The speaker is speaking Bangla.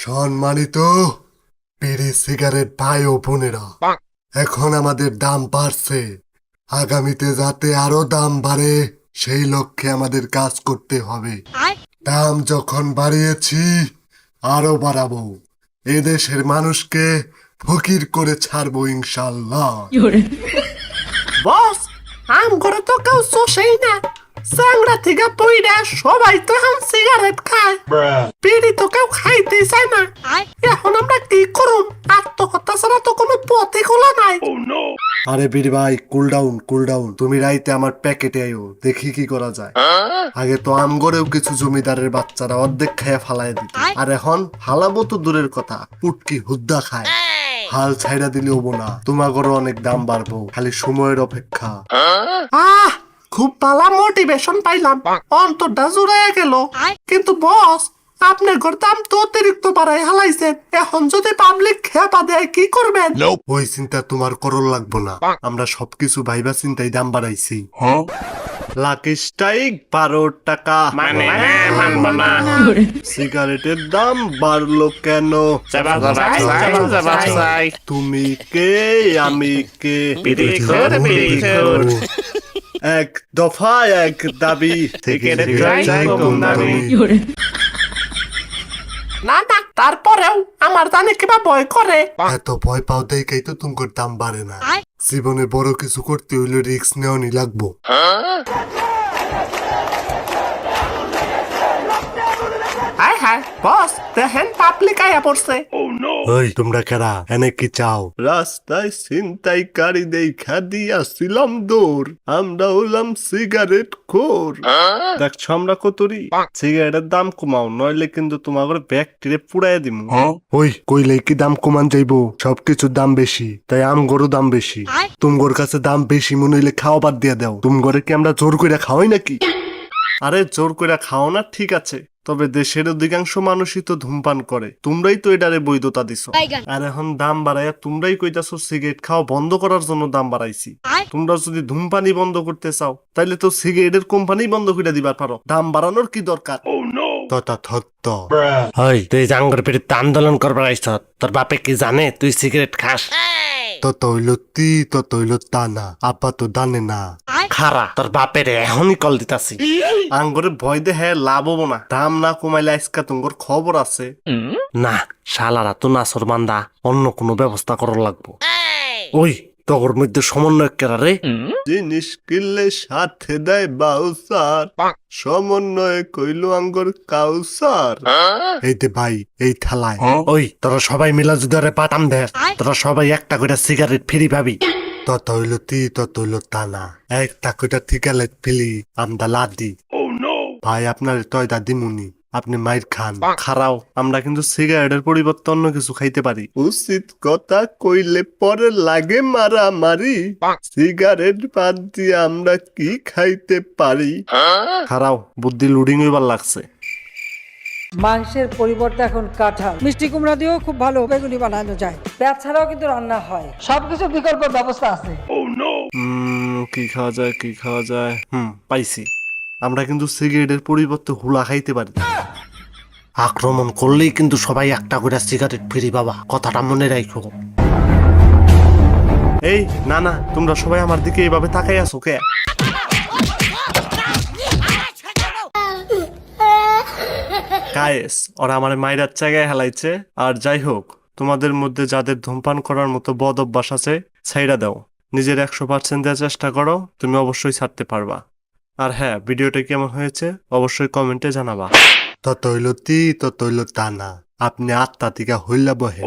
সম্মানিত বিড়ি সিগারেট ভাই ও বোনেরা, এখন আমাদের দাম বাড়ছে। আগামীতে যাতে আরো দাম বাড়ে সেই লক্ষ্যে আমাদের কাজ করতে হবে। দাম যখন বাড়িয়েছি আরো বাড়াবো। এদেশের মানুষকে ফকির করে ছাড়বো ইনশাল্লাহ। বস, আম করে তো কেউ চষেই না। চ্যাংড়া থেকে পইড়া সবাই তো এখন সিগারেট খায়, বিড়ি তো কেউ খাইতেই চায় না। এখন আমরা কি করুম? আত্মহত্যা ছাড়া তো কোনো পথই খোলা নাই। আরে বীর ভাই, কুল ডাউন। তুমি রাইতে আমার প্যাকেটে আইও, দেখি কি করা যায়। আগে তো আম গড়েও কিছু জমিদারের বাচ্চারা অর্ধেক খাইয়া ফালাই দিত, আর এখন ফালাবো তো দূরের কথা, পুটকি হুদ্দা খায়। হাল ছাইড়া দিলে হবো না, তোমাগরও অনেক দাম বাড়বো, খালি সময়ের অপেক্ষা। আহ, খুব ভালো মোটিভেশন পাইলাম, অন্তরটা জুড়াইয়া গেল। কিন্তু বস, আপনার ঘর দাম তো অতিরিক্ত বাড়াই হালাইছেন। এখন যদি পাবলিক খেপা দেয় কি করবেন? ওই চিন্তা তোমার করল লাগবো না, আমরা সবকিছু ভাইবা চিন্তাই দাম বাড়াইছি। লাকি স্ট্রাইক 12 টাকা। সিগারেটের দাম বাড়লো কেন? তুমি কে আমি কে? এক দফা এক দাবি থেকে না না, তারপরেও আমার জানে কিবা ভয় করে। এত ভয় পাও দেখেই তো তোমার দাম বাড়ে না। জীবনে বড় কিছু করতে হইলে রিস্ক নেওয়ানি লাগবো। হায় হায় বস, দেখেন পাবলিক আয়া পড়ছে। ওই তোমরা কারা, এনে কি চাও? রাস্তায় ছিনতাইকারী দেখা দিয়াছিলাম দৌড়, আমরা হলাম সিগারেট খোর। দেখছো আমরা কতরি, সিগারেটের দাম কমাও, নইলে কিন্তু তোমার ব্যাগ টিরে পুড়াইয়া দিমু। ওই কইলে কি দাম কমান যাইবো? সবকিছুর দাম বেশি, তাই আমগরও দাম বেশি। তুমগোর কাছে দাম বেশি মনে হইলে খাওয়া বাদ দিয়া দাও। তুমগরে কি আমরা জোর কইরা খাওয়াই নাকি? আরে জোর কইরা খাও না ঠিক আছে, তবে দেশের অধিকাংশ মানুষই তো ধূমপান করে, তোমরাই তো এটারে বৈধতা দিছো। আর এখন দাম বাড়াইয়া তোমরাই কইতাছো সিগারেট খাওয়া বন্ধ করার জন্য দাম বাড়াইছি। তোমরা যদি ধূমপানই বন্ধ করতে চাও তাইলে তো সিগারেটের কোম্পানি বন্ধ করে দিবার পারো, দাম বাড়ানোর কি দরকার? তথার্থ। হই, তুই জাঙ্গর বিরুদ্ধে আন্দোলন করবার আইছ, তোর বাপে কি জানে তুই সিগারেট খাস? তত হইল তা না, আপা তো জানে না। খারা, তোর বাপের এখনই কল দিতাছি। আঙ্গরে ভয় দে হ্যাঁ লাভ হবো না, দাম না কমাইলে আজকা তোমার খবর আছে। না, শালারা তো নাসর বান্দা, অন্য কোনো ব্যবস্থা করার লাগবো। ওই তগর মধ্যে সমন্বয় কেরা রে? জিনিস কিনলে সাথে দেয় বাউসার, সমন্বয় কইল আঙ্গর কাউসার। এই দে ভাই, এই থালায়। ওই তোরা সবাই মিলা যদি পাঠাম দেয়, তোরা সবাই একটা করে সিগারেট ফ্রি পাবি। তত হইল তা না, একটা কইটা ঠিকালে ফিলি আমদা লাদি। ভাই আপনার তয় দাদি মুনি, আপনি মাইর খান। খারাও, আমরা কিন্তু সিগারেটের পরিবর্তে অন্য কিছু খাইতে পারি। উচিত কথা কইলে পরে লাগে মারামারি, সিগারেট বাদ দিয়ে আমরা কি খাইতে পারি? খারাও, বুদ্ধি লুডিং হইবার লাগছে। মাংসের পরিবর্তে এখন কাঁঠাল, মিষ্টি কুমড়া দিয়েও খুব ভালো বেগুনি বানানো যায়। পেঁয়াজ ছাড়াও কিন্তু রান্না হয়, সবকিছু বিকল্প ব্যবস্থা আছে। কি খাওয়া যায়? পাইছি, আমরা কিন্তু সিগারেটের পরিবর্তে হুলা খাইতে পারি। আক্রমণ করলেই কিন্তু সবাই একটা করে সিগারেট ফ্রি বাবা, কথাটা মনে রাখো। এই না না, তোমরা সবাই আমার দিকে এইভাবে তাকাই আছো কে? গায়েস, ওরা আমার মায়ের জায়গায় হেলাইছে। আর যাই হোক, তোমাদের মধ্যে যাদের ধূমপান করার মতো বদ অভ্যাস আছে ছাইড়া দাও, নিজের 100% দেওয়ার চেষ্টা করো, তুমি অবশ্যই ছাড়তে পারবা। আর হ্যাঁ, ভিডিওটা কেমন হয়েছে অবশ্যই কমেন্টে জানাবা। তত হইল তা না, আপনি আত্মা থেকে হইলা বহে।